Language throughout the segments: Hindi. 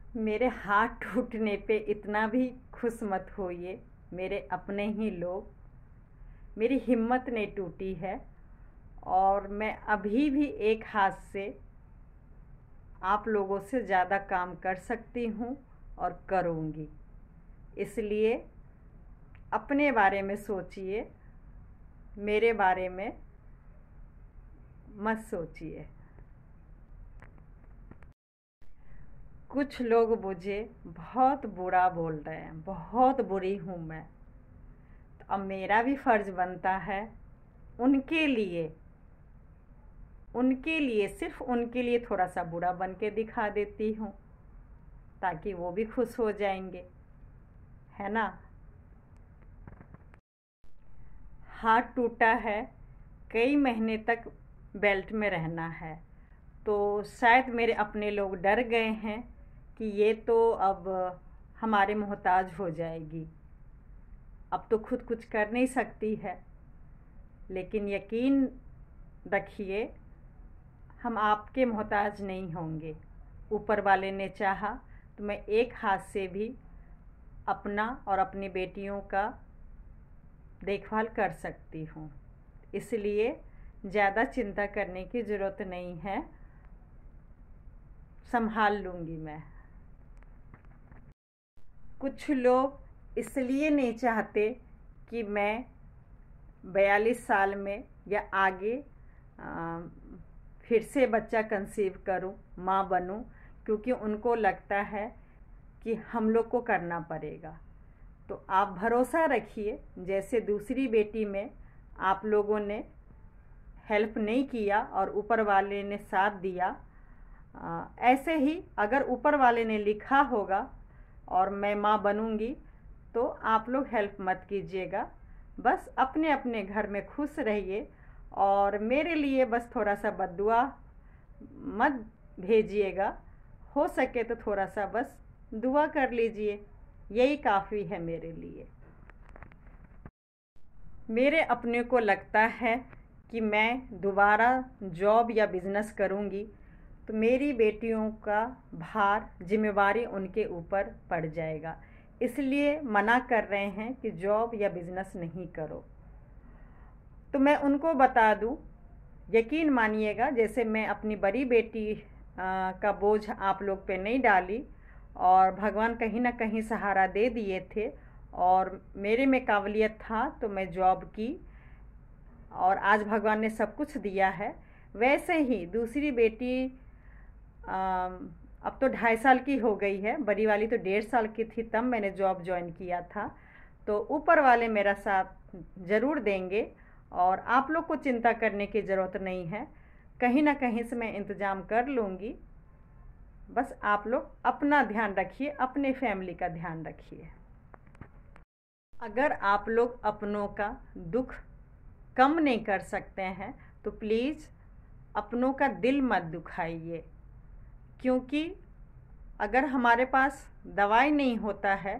मेरे हाथ टूटने पे इतना भी खुश मत होइए मेरे अपने ही लोग। मेरी हिम्मत नहीं टूटी है और मैं अभी भी एक हाथ से आप लोगों से ज़्यादा काम कर सकती हूँ और करूँगी। इसलिए अपने बारे में सोचिए, मेरे बारे में मत सोचिए। कुछ लोग मुझे बहुत बुरा बोल रहे हैं, बहुत बुरी हूँ मैं। तो अब मेरा भी फ़र्ज़ बनता है उनके लिए सिर्फ उनके लिए थोड़ा सा बुरा बन के दिखा देती हूँ, ताकि वो भी खुश हो जाएंगे, है ना। हाथ टूटा है, कई महीने तक बेल्ट में रहना है, तो शायद मेरे अपने लोग डर गए हैं कि ये तो अब हमारे मोहताज हो जाएगी, अब तो खुद कुछ कर नहीं सकती है। लेकिन यकीन रखिए, हम आपके मोहताज नहीं होंगे। ऊपर वाले ने चाहा तो मैं एक हाथ से भी अपना और अपनी बेटियों का देखभाल कर सकती हूँ। इसलिए ज़्यादा चिंता करने की ज़रूरत नहीं है, संभाल लूँगी मैं। कुछ लोग इसलिए नहीं चाहते कि मैं 42 साल में या आगे फिर से बच्चा कंसीव करूं, माँ बनूं, क्योंकि उनको लगता है कि हम लोग को करना पड़ेगा। तो आप भरोसा रखिए, जैसे दूसरी बेटी में आप लोगों ने हेल्प नहीं किया और ऊपर वाले ने साथ दिया, ऐसे ही अगर ऊपर वाले ने लिखा होगा और मैं माँ बनूंगी तो आप लोग हेल्प मत कीजिएगा। बस अपने अपने घर में खुश रहिए और मेरे लिए बस थोड़ा सा बद्दुआ मत भेजिएगा। हो सके तो थोड़ा सा बस दुआ कर लीजिए, यही काफ़ी है मेरे लिए। मेरे अपने को लगता है कि मैं दोबारा जॉब या बिज़नेस करूँगी तो मेरी बेटियों का भार, जिम्मेवारी उनके ऊपर पड़ जाएगा, इसलिए मना कर रहे हैं कि जॉब या बिज़नेस नहीं करो। तो मैं उनको बता दूं, यकीन मानिएगा, जैसे मैं अपनी बड़ी बेटी का बोझ आप लोग पे नहीं डाली और भगवान कहीं ना कहीं सहारा दे दिए थे और मेरे में काबिलियत था तो मैं जॉब की और आज भगवान ने सब कुछ दिया है। वैसे ही दूसरी बेटी अब तो 2.5 साल की हो गई है, बड़ी वाली तो 1.5 साल की थी तब मैंने जॉब ज्वाइन किया था। तो ऊपर वाले मेरा साथ ज़रूर देंगे और आप लोग को चिंता करने की ज़रूरत नहीं है, कहीं ना कहीं से मैं इंतज़ाम कर लूँगी। बस आप लोग अपना ध्यान रखिए, अपने फैमिली का ध्यान रखिए। अगर आप लोग अपनों का दुख कम नहीं कर सकते हैं तो प्लीज़ अपनों का दिल मत दुखाइए, क्योंकि अगर हमारे पास दवाई नहीं होता है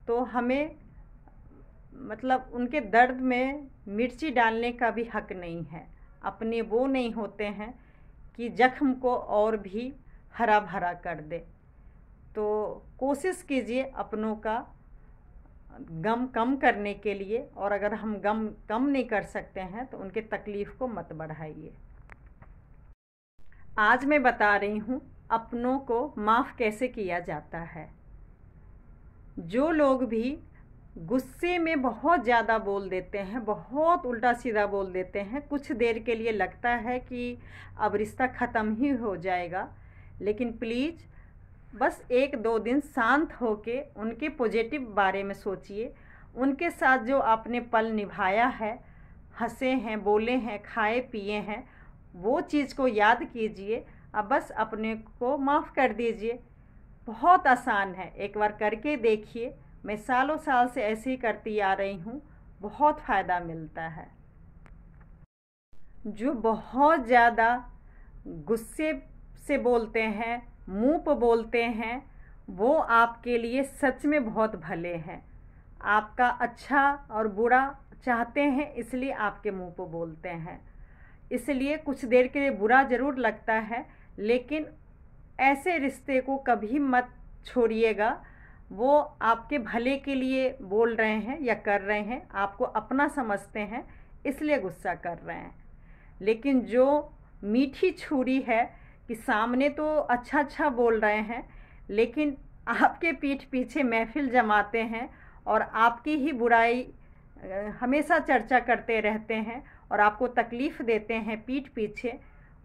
तो हमें मतलब उनके दर्द में मिर्ची डालने का भी हक नहीं है। अपने वो नहीं होते हैं कि जख्म को और भी हरा भरा कर दे। तो कोशिश कीजिए अपनों का गम कम करने के लिए, और अगर हम गम कम नहीं कर सकते हैं तो उनके तकलीफ़ को मत बढ़ाइए। आज मैं बता रही हूँ अपनों को माफ़ कैसे किया जाता है। जो लोग भी गुस्से में बहुत ज़्यादा बोल देते हैं, बहुत उल्टा सीधा बोल देते हैं, कुछ देर के लिए लगता है कि अब रिश्ता ख़त्म ही हो जाएगा, लेकिन प्लीज़ बस 1-2 दिन शांत होके उनके पॉजिटिव बारे में सोचिए। उनके साथ जो आपने पल निभाया है, हंसे हैं, बोले हैं, खाए पिए हैं, वो चीज़ को याद कीजिए। अब बस अपने को माफ़ कर दीजिए। बहुत आसान है, एक बार करके देखिए। मैं सालों साल से ऐसे ही करती आ रही हूँ, बहुत फ़ायदा मिलता है। जो बहुत ज़्यादा गुस्से से बोलते हैं, मुंह पर बोलते हैं, वो आपके लिए सच में बहुत भले हैं। आपका अच्छा और बुरा चाहते हैं, इसलिए आपके मुंह पर बोलते हैं। इसलिए कुछ देर के लिए बुरा ज़रूर लगता है, लेकिन ऐसे रिश्ते को कभी मत छोड़िएगा। वो आपके भले के लिए बोल रहे हैं या कर रहे हैं, आपको अपना समझते हैं इसलिए गुस्सा कर रहे हैं। लेकिन जो मीठी छुरी है कि सामने तो अच्छा अच्छा बोल रहे हैं, लेकिन आपके पीठ पीछे महफिल जमाते हैं और आपकी ही बुराई हमेशा चर्चा करते रहते हैं और आपको तकलीफ़ देते हैं पीठ पीछे,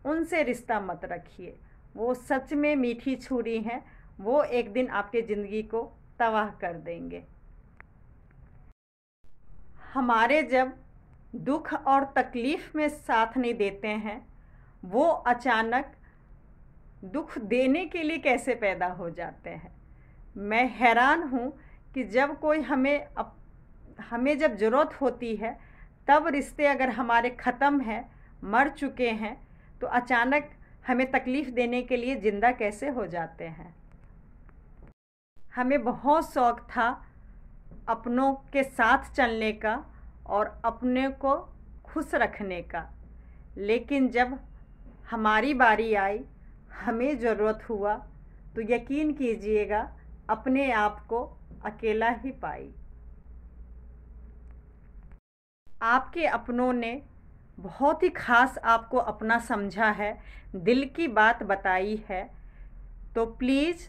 उनसे रिश्ता मत रखिए। वो सच में मीठी छुरी हैं, वो एक दिन आपके ज़िंदगी को तबाह कर देंगे। हमारे जब दुख और तकलीफ़ में साथ नहीं देते हैं, वो अचानक दुख देने के लिए कैसे पैदा हो जाते हैं। मैं हैरान हूँ कि जब कोई हमें जब ज़रूरत होती है तब रिश्ते अगर हमारे ख़त्म हैं, मर चुके हैं, तो अचानक हमें तकलीफ़ देने के लिए ज़िंदा कैसे हो जाते हैं। हमें बहुत शौक़ था अपनों के साथ चलने का और अपने को खुश रखने का, लेकिन जब हमारी बारी आई, हमें ज़रूरत हुआ, तो यकीन कीजिएगा अपने आप को अकेला ही पाई। आपके अपनों ने बहुत ही ख़ास आपको अपना समझा है, दिल की बात बताई है, तो प्लीज़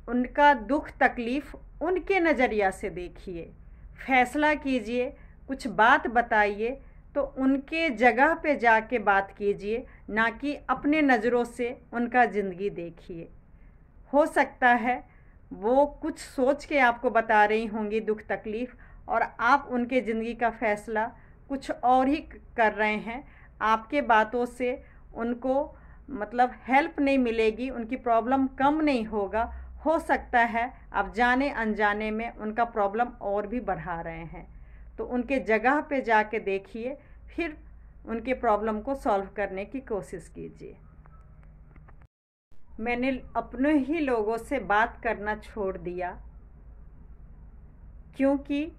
उनका दुख तकलीफ़ उनके नज़रिया से देखिए, फ़ैसला कीजिए, कुछ बात बताइए तो उनके जगह पे जाके बात कीजिए, ना कि अपने नज़रों से उनका ज़िंदगी देखिए। हो सकता है वो कुछ सोच के आपको बता रही होंगी दुख तकलीफ़, और आप उनके ज़िंदगी का फ़ैसला कुछ और ही कर रहे हैं। आपके बातों से उनको मतलब हेल्प नहीं मिलेगी, उनकी प्रॉब्लम कम नहीं होगा। हो सकता है आप जाने अनजाने में उनका प्रॉब्लम और भी बढ़ा रहे हैं। तो उनके जगह पे जाके देखिए, फिर उनके प्रॉब्लम को सॉल्व करने की कोशिश कीजिए। मैंने अपने ही लोगों से बात करना छोड़ दिया, क्योंकि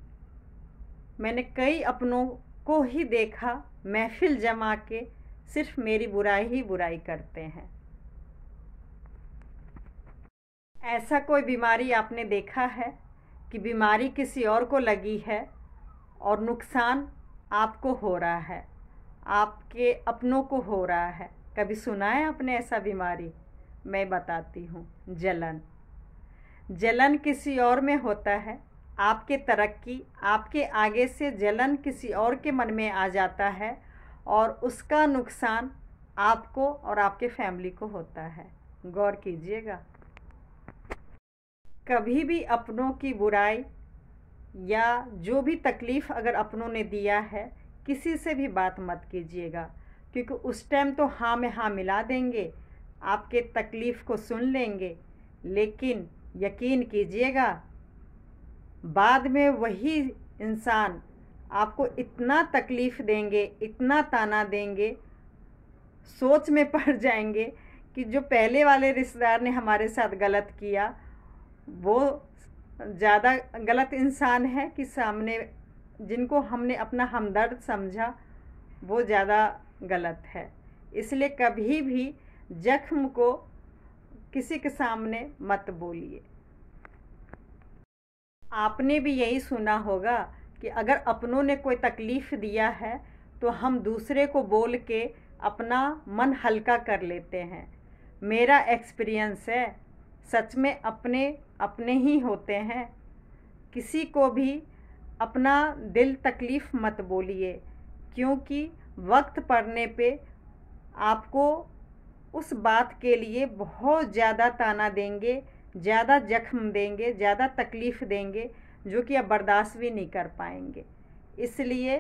मैंने कई अपनों को ही देखा महफिल जमा के सिर्फ मेरी बुराई ही बुराई करते हैं। ऐसा कोई बीमारी आपने देखा है कि बीमारी किसी और को लगी है और नुकसान आपको हो रहा है, आपके अपनों को हो रहा है? कभी सुना है आपने ऐसा बीमारी? मैं बताती हूँ। जलन किसी और में होता है, आपके तरक्की, आपके आगे से जलन किसी और के मन में आ जाता है और उसका नुकसान आपको और आपके फैमिली को होता है। गौर कीजिएगा। कभी भी अपनों की बुराई या जो भी तकलीफ़ अगर अपनों ने दिया है, किसी से भी बात मत कीजिएगा, क्योंकि उस टाइम तो हाँ में हाँ मिला देंगे, आपके तकलीफ़ को सुन लेंगे, लेकिन यकीन कीजिएगा बाद में वही इंसान आपको इतना तकलीफ़ देंगे, इतना ताना देंगे, सोच में पड़ जाएंगे कि जो पहले वाले रिश्तेदार ने हमारे साथ गलत किया वो ज़्यादा गलत इंसान है कि सामने जिनको हमने अपना हमदर्द समझा वो ज़्यादा गलत है। इसलिए कभी भी जख्म को किसी के सामने मत बोलिए। आपने भी यही सुना होगा कि अगर अपनों ने कोई तकलीफ़ दिया है तो हम दूसरे को बोल के अपना मन हल्का कर लेते हैं। मेरा एक्सपीरियंस है, सच में अपने अपने ही होते हैं। किसी को भी अपना दिल तकलीफ़ मत बोलिए, क्योंकि वक्त पड़ने पे आपको उस बात के लिए बहुत ज़्यादा ताना देंगे, ज़्यादा जख्म देंगे, ज़्यादा तकलीफ़ देंगे, जो कि आप बर्दाश्त भी नहीं कर पाएंगे। इसलिए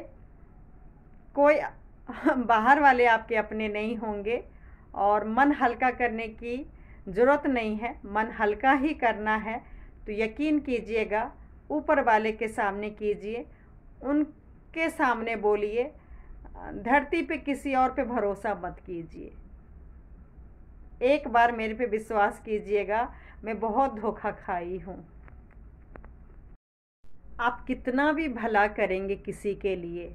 कोई बाहर वाले आपके अपने नहीं होंगे और मन हल्का करने की ज़रूरत नहीं है। मन हल्का ही करना है तो यकीन कीजिएगा ऊपर वाले के सामने कीजिए, उनके सामने बोलिए। धरती पे किसी और पे भरोसा मत कीजिए। एक बार मेरे पे विश्वास कीजिएगा, मैं बहुत धोखा खाई हूँ। आप कितना भी भला करेंगे किसी के लिए,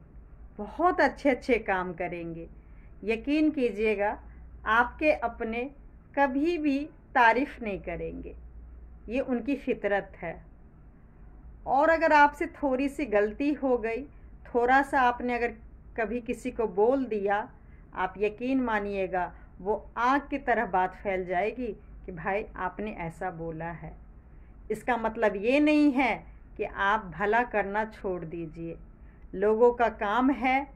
बहुत अच्छे अच्छे काम करेंगे, यकीन कीजिएगा आपके अपने कभी भी तारीफ़ नहीं करेंगे। ये उनकी फितरत है। और अगर आपसे थोड़ी सी गलती हो गई, थोड़ा सा आपने अगर कभी किसी को बोल दिया, आप यकीन मानिएगा वो आग की तरह बात फैल जाएगी कि भाई आपने ऐसा बोला है। इसका मतलब ये नहीं है कि आप भला करना छोड़ दीजिए। लोगों का काम है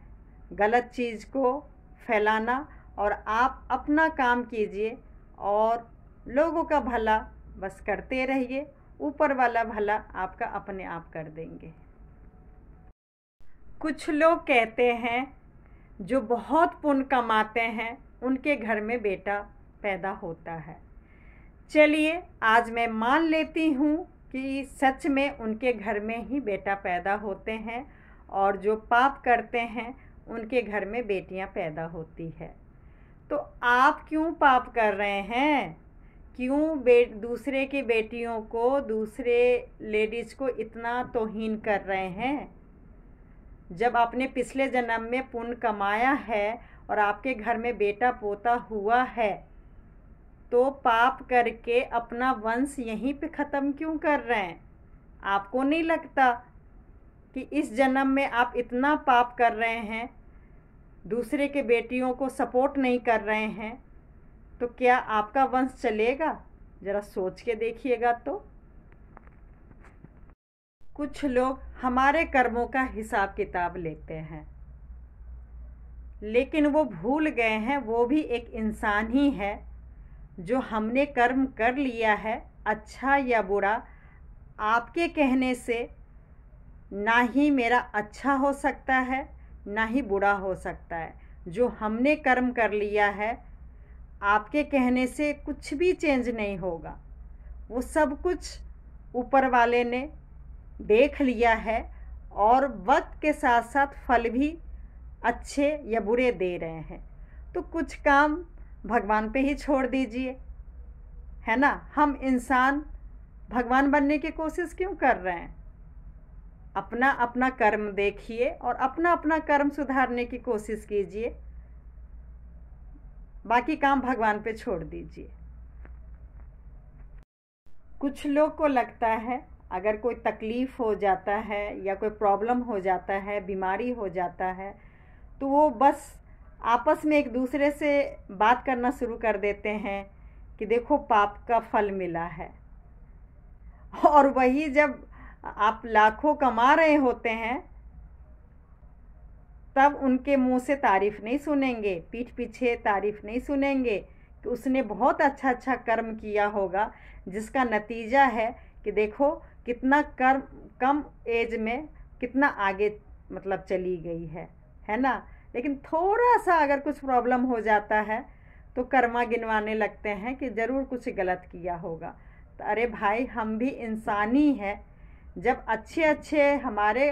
गलत चीज़ को फैलाना, और आप अपना काम कीजिए और लोगों का भला बस करते रहिए। ऊपर वाला भला आपका अपने आप कर देंगे। कुछ लोग कहते हैं जो बहुत पुण्य कमाते हैं उनके घर में बेटा पैदा होता है। चलिए आज मैं मान लेती हूँ कि सच में उनके घर में ही बेटा पैदा होते हैं, और जो पाप करते हैं उनके घर में बेटियां पैदा होती है। तो आप क्यों पाप कर रहे हैं? क्यों दूसरे की बेटियों को, दूसरे लेडीज़ को इतना तौहीन कर रहे हैं? जब आपने पिछले जन्म में पुण्य कमाया है और आपके घर में बेटा पोता हुआ है, तो पाप करके अपना वंश यहीं पे ख़त्म क्यों कर रहे हैं? आपको नहीं लगता कि इस जन्म में आप इतना पाप कर रहे हैं, दूसरे के बेटियों को सपोर्ट नहीं कर रहे हैं, तो क्या आपका वंश चलेगा? ज़रा सोच के देखिएगा। तो कुछ लोग हमारे कर्मों का हिसाब किताब लेते हैं, लेकिन वो भूल गए हैं वो भी एक इंसान ही है। जो हमने कर्म कर लिया है, अच्छा या बुरा, आपके कहने से ना ही मेरा अच्छा हो सकता है ना ही बुरा हो सकता है। जो हमने कर्म कर लिया है, आपके कहने से कुछ भी चेंज नहीं होगा। वो सब कुछ ऊपर वाले ने देख लिया है, और वक्त के साथ साथ फल भी अच्छे या बुरे दे रहे हैं। तो कुछ काम भगवान पे ही छोड़ दीजिए, है ना। हम इंसान भगवान बनने की कोशिश क्यों कर रहे हैं? अपना अपना कर्म देखिए और अपना अपना कर्म सुधारने की कोशिश कीजिए, बाकी काम भगवान पे छोड़ दीजिए। कुछ लोग को लगता है अगर कोई तकलीफ़ हो जाता है या कोई प्रॉब्लम हो जाता है, बीमारी हो जाता है, तो वो बस आपस में एक दूसरे से बात करना शुरू कर देते हैं कि देखो पाप का फल मिला है। और वही जब आप लाखों कमा रहे होते हैं, तब उनके मुंह से तारीफ़ नहीं सुनेंगे, पीठ पीछे तारीफ़ नहीं सुनेंगे कि उसने बहुत अच्छा अच्छा कर्म किया होगा, जिसका नतीजा है कि देखो कितना कर्म कम एज में कितना आगे मतलब चली गई है ना। लेकिन थोड़ा सा अगर कुछ प्रॉब्लम हो जाता है तो कर्मा गिनवाने लगते हैं कि ज़रूर कुछ गलत किया होगा। तो अरे भाई, हम भी इंसान ही हैं। जब अच्छे अच्छे हमारे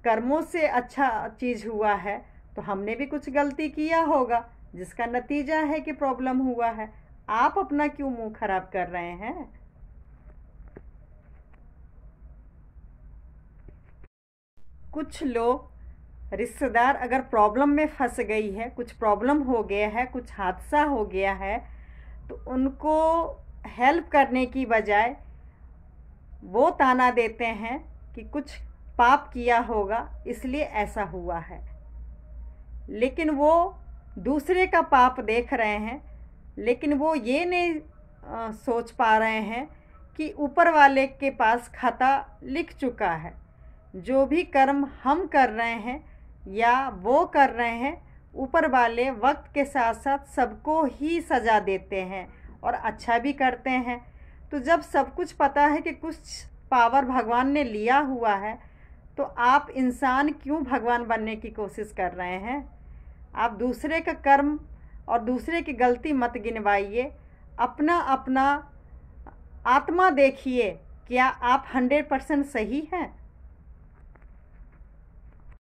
कर्मों से अच्छा चीज़ हुआ है तो हमने भी कुछ गलती किया होगा, जिसका नतीजा है कि प्रॉब्लम हुआ है। आप अपना क्यों मुंह खराब कर रहे हैं? कुछ लोग रिश्तेदार अगर प्रॉब्लम में फंस गई है, कुछ प्रॉब्लम हो गया है, कुछ हादसा हो गया है, तो उनको हेल्प करने की बजाय वो ताना देते हैं कि कुछ पाप किया होगा इसलिए ऐसा हुआ है। लेकिन वो दूसरे का पाप देख रहे हैं, लेकिन वो ये नहीं सोच पा रहे हैं कि ऊपर वाले के पास खाता लिख चुका है। जो भी कर्म हम कर रहे हैं या वो कर रहे हैं, ऊपर वाले वक्त के साथ साथ सबको ही सजा देते हैं और अच्छा भी करते हैं। तो जब सब कुछ पता है कि कुछ पावर भगवान ने लिया हुआ है, तो आप इंसान क्यों भगवान बनने की कोशिश कर रहे हैं? आप दूसरे का कर्म और दूसरे की गलती मत गिनवाइए, अपना अपना आत्मा देखिए, क्या आप 100% सही हैं?